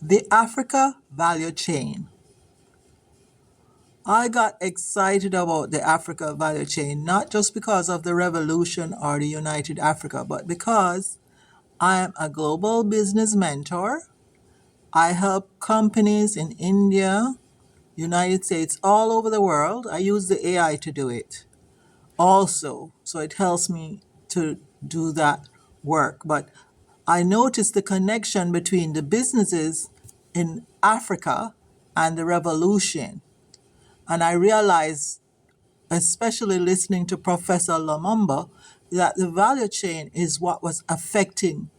The Africa value chain. I got excited about the Africa value chain, not just because of the revolution or the United Africa, but because I am a global business mentor. I help companies in India, United States, all over the world. I use the AI to do it also, so it helps me to do that work. But I noticed the connection between the businesses in Africa and the revolution. And I realized, especially listening to Professor Lumumba, that the value chain is what was affecting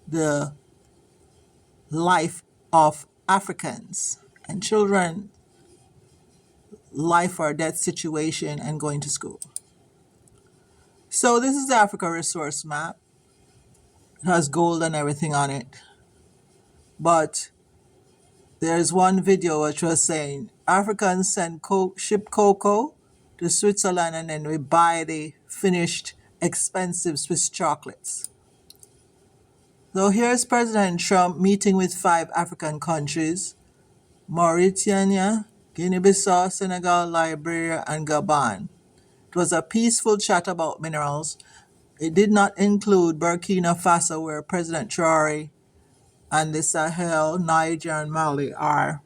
the life of Africans and children, life or death situation, and going to school. So this is the Africa resource map. It has gold and everything on it. But there's one video which was saying Africans send ship cocoa to Switzerland and then we buy the finished expensive Swiss chocolates. So here's President Trump meeting with 5 African countries: Mauritania, Guinea-Bissau, Senegal, Liberia, and Gabon. It was a peaceful chat about minerals. It did not include Burkina Faso, where President Traore and the Sahel, Niger, and Mali are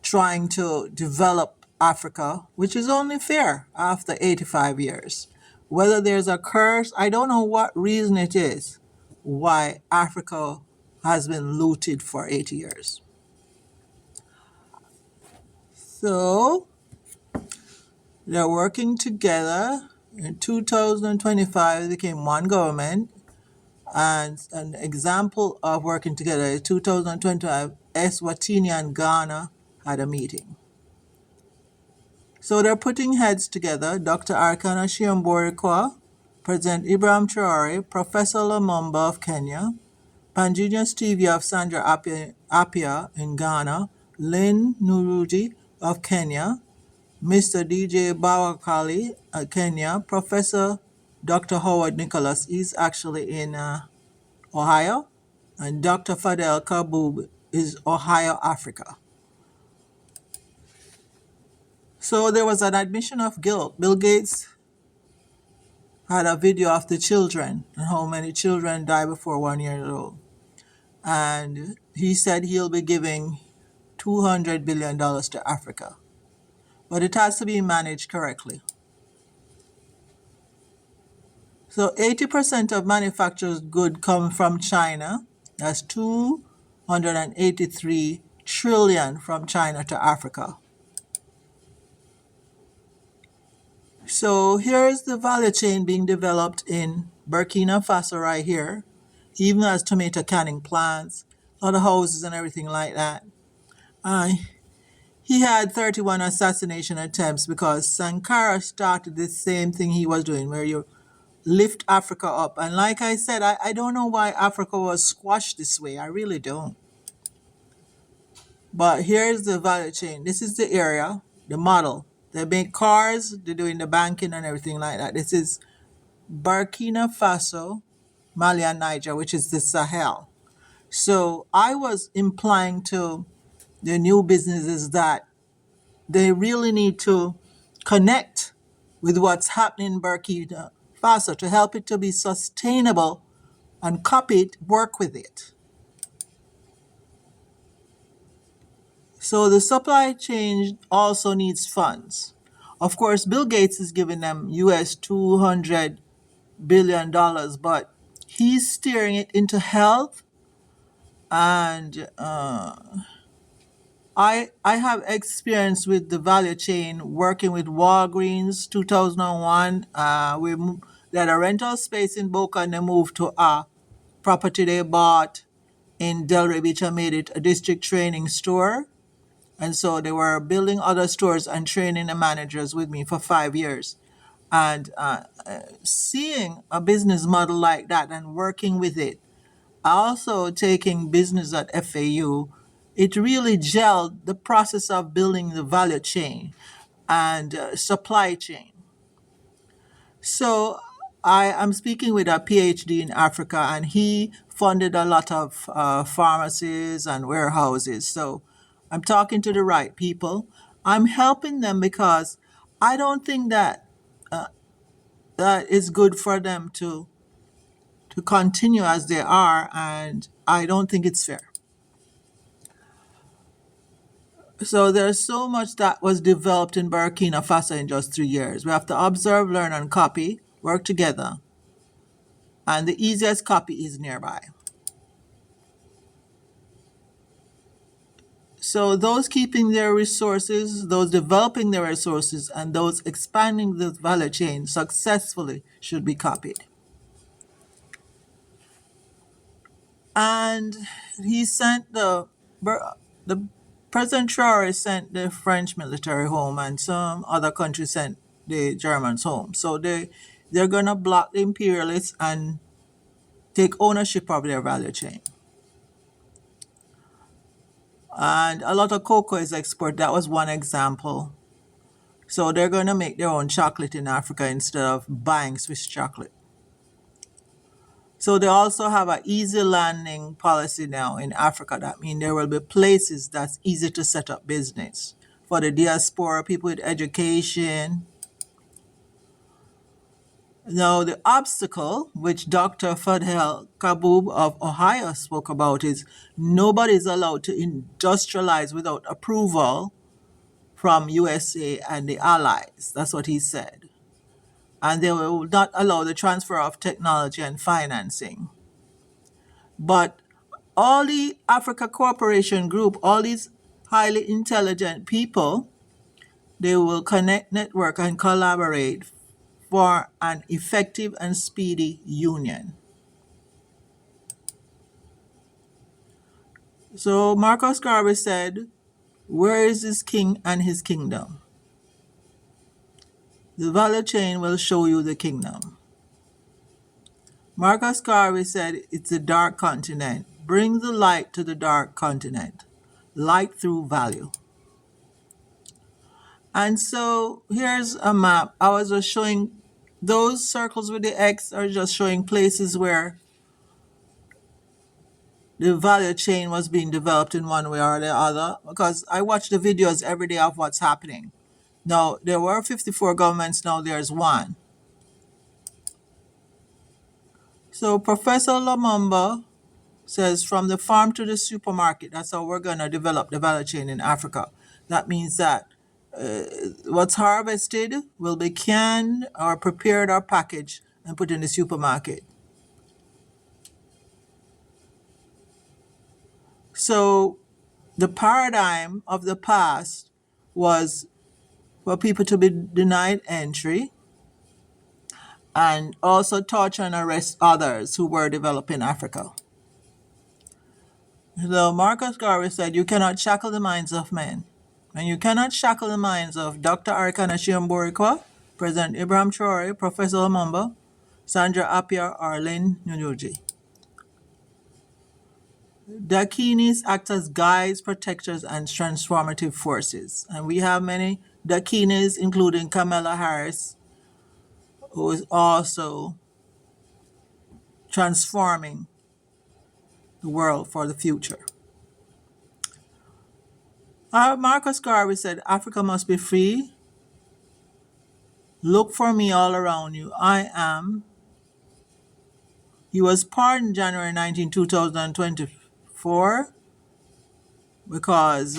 trying to develop Africa, which is only fair after 85 years. Whether there's a curse, I don't know what reason it is why Africa has been looted for 80 years. So they're working together. In 2025, they became one government. And an example of working together is 2025, Eswatini and Ghana had a meeting. So they're putting heads together. Dr. Arkana Shiomborikwa, President Ibrahim Traore, Professor Lumumba of Kenya, Panjunior Stevie of Sandra Apia in Ghana, Lynn Nuruji of Kenya, Mr. DJ Bawakali of Kenya, Professor Dr. Howard Nicholas, he's actually in Ohio, and Dr. Fadel Kabub is Ohio, Africa. So there was an admission of guilt. Bill Gates had a video of the children and how many children die before 1 year old. And he said he'll be giving $200 billion to Africa. But it has to be managed correctly. So 80% of manufactured goods come from China. That's 283 trillion from China to Africa. So here's the value chain being developed in Burkina Faso right here. He even has tomato canning plants, other houses and everything like that. He had 31 assassination attempts because Sankara started the same thing he was doing, where you lift Africa up. And like I said, I don't know why Africa was squashed this way. I really don't. But here's the value chain. This is the area, the model. They make cars, they're doing the banking and everything like that. This is Burkina Faso, Mali, and Niger, which is the Sahel. So I was implying to the new businesses that they really need to connect with what's happening in Burkina Faso to help it to be sustainable and copy it, work with it. So the supply chain also needs funds. Of course, Bill Gates is giving them US $200 billion, but he's steering it into health. And I have experience with the value chain working with Walgreens 2001. They had a rental space in Boca and they moved to a property they bought in Delray Beach and made it a district training store. And so they were building other stores and training the managers with me for 5 years. And seeing a business model like that and working with it, also taking business at FAU, it really gelled the process of building the value chain and supply chain. So I am speaking with a PhD in Africa, and he funded a lot of pharmacies and warehouses. So I'm talking to the right people. I'm helping them because I don't think that that is good for them to continue as they are, and I don't think it's fair. So there's so much that was developed in Burkina Faso in just 3 years. We have to observe, learn, and copy, work together, and the easiest copy is nearby. So those keeping their resources, those developing their resources, and those expanding the value chain successfully should be copied. And he sent the President Traore sent the French military home, and some other countries sent the Germans home. So they're gonna block the imperialists and take ownership of their value chain. And a lot of cocoa is exported. That was one example. So they're going to make their own chocolate in Africa instead of buying Swiss chocolate. So they also have an easy landing policy now in Africa. That means there will be places that's easy to set up business for the diaspora, people with education. Now, the obstacle, which Dr. Fadhel Kaboub of Ohio spoke about, is nobody is allowed to industrialize without approval from USA and the allies. That's what he said. And they will not allow the transfer of technology and financing. But all the Africa Cooperation Group, all these highly intelligent people, they will connect, network, and collaborate for an effective and speedy union. So Marcus Garvey said, "Where is his king and his kingdom? The value chain will show you the kingdom." Marcus Garvey said, "It's a dark continent. Bring the light to the dark continent. Light through value." And so here's a map. I was just showing those circles with the X are just showing places where the value chain was being developed in one way or the other, because I watch the videos every day of what's happening. Now, there were 54 governments, now there's one. So Professor Lumumba says from the farm to the supermarket, that's how we're going to develop the value chain in Africa. That means that what's harvested will be canned or prepared or packaged and put in the supermarket. So the paradigm of the past was for people to be denied entry and also torture and arrest others who were developing Africa. So Marcus Garvey said, "You cannot shackle the minds of men." And you cannot shackle the minds of Dr. Arikana Shiomborikwa, President Ibrahim Traore, Professor Lumumba, Sandra Appiah, or Lynn Nyunyuji. Dakinis act as guides, protectors, and transformative forces. And we have many Dakinis, including Kamala Harris, who is also transforming the world for the future. Marcus Garvey said, "Africa must be free. Look for me all around you. I am." He was pardoned January 19, 2024 because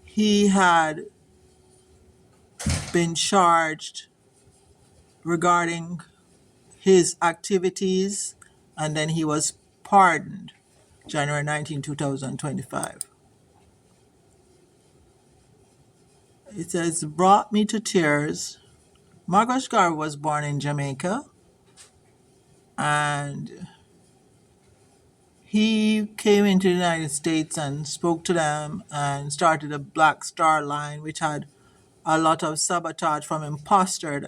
he had been charged regarding his activities, and then he was pardoned January 19, 2025. It says, "Brought me to tears." Marcus Garvey was born in Jamaica, and he came into the United States and spoke to them and started a Black Star Line, which had a lot of sabotage from imposters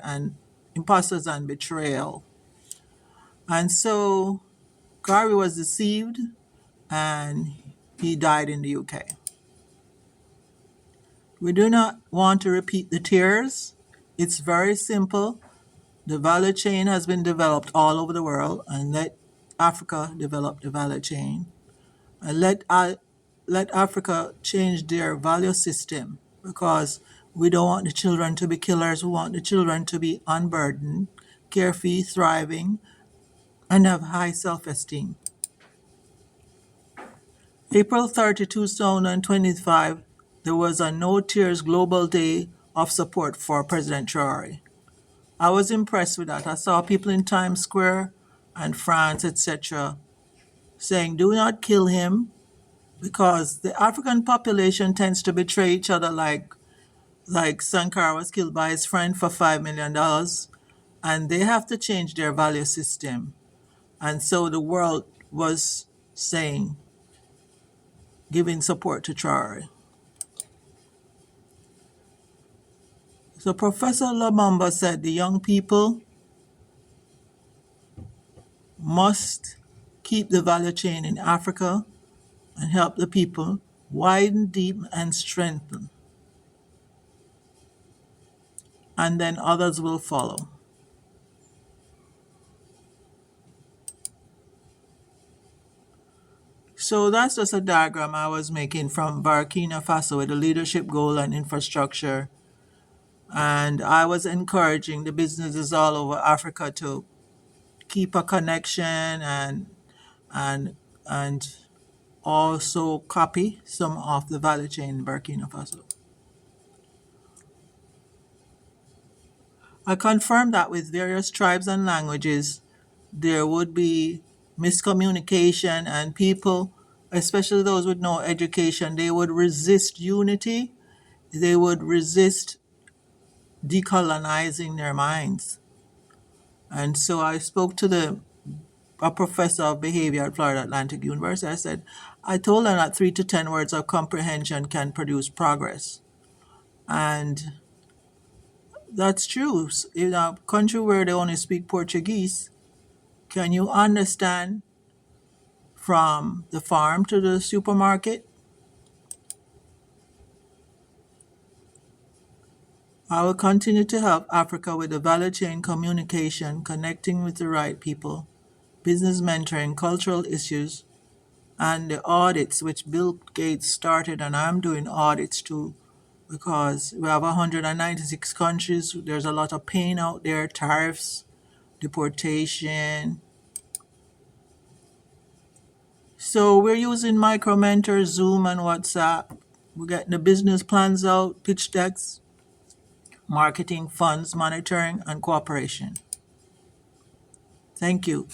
and betrayal. And so Garvey was deceived and he died in the UK. We do not want to repeat the tears. It's very simple. The value chain has been developed all over the world, and let Africa develop the value chain. And let Africa change their value system, because we don't want the children to be killers. We want the children to be unburdened, carefree, thriving, and have high self-esteem. April 30, 2025, there was a No Tears Global Day of support for President Traore. I was impressed with that. I saw people in Times Square and France, etc., saying, do not kill him, because the African population tends to betray each other, like Sankara was killed by his friend for $5 million, and they have to change their value system. And so the world was saying, giving support to Traore. So Professor Lumumba said the young people must keep the value chain in Africa and help the people widen, deepen, and strengthen, and then others will follow. So that's just a diagram I was making from Burkina Faso with the leadership goal and infrastructure. And I was encouraging the businesses all over Africa to keep a connection and and also copy some of the value chain in Burkina Faso. I confirmed that with various tribes and languages, there would be miscommunication, and people, especially those with no education, they would resist unity. They would resist decolonizing their minds. And so I spoke to a professor of behavior at Florida Atlantic University. I told them that 3 to 10 words of comprehension can produce progress. And that's true. In a country where they only speak Portuguese, can you understand from the farm to the supermarket? I will continue to help Africa with the value chain communication, connecting with the right people, business mentoring, cultural issues, and the audits which Bill Gates started, and I'm doing audits too, because we have 196 countries. There's a lot of pain out there, tariffs, deportation. So we're using Micromentor, Zoom, and WhatsApp. We're getting the business plans out, pitch decks, marketing, funds, monitoring, and cooperation. Thank you.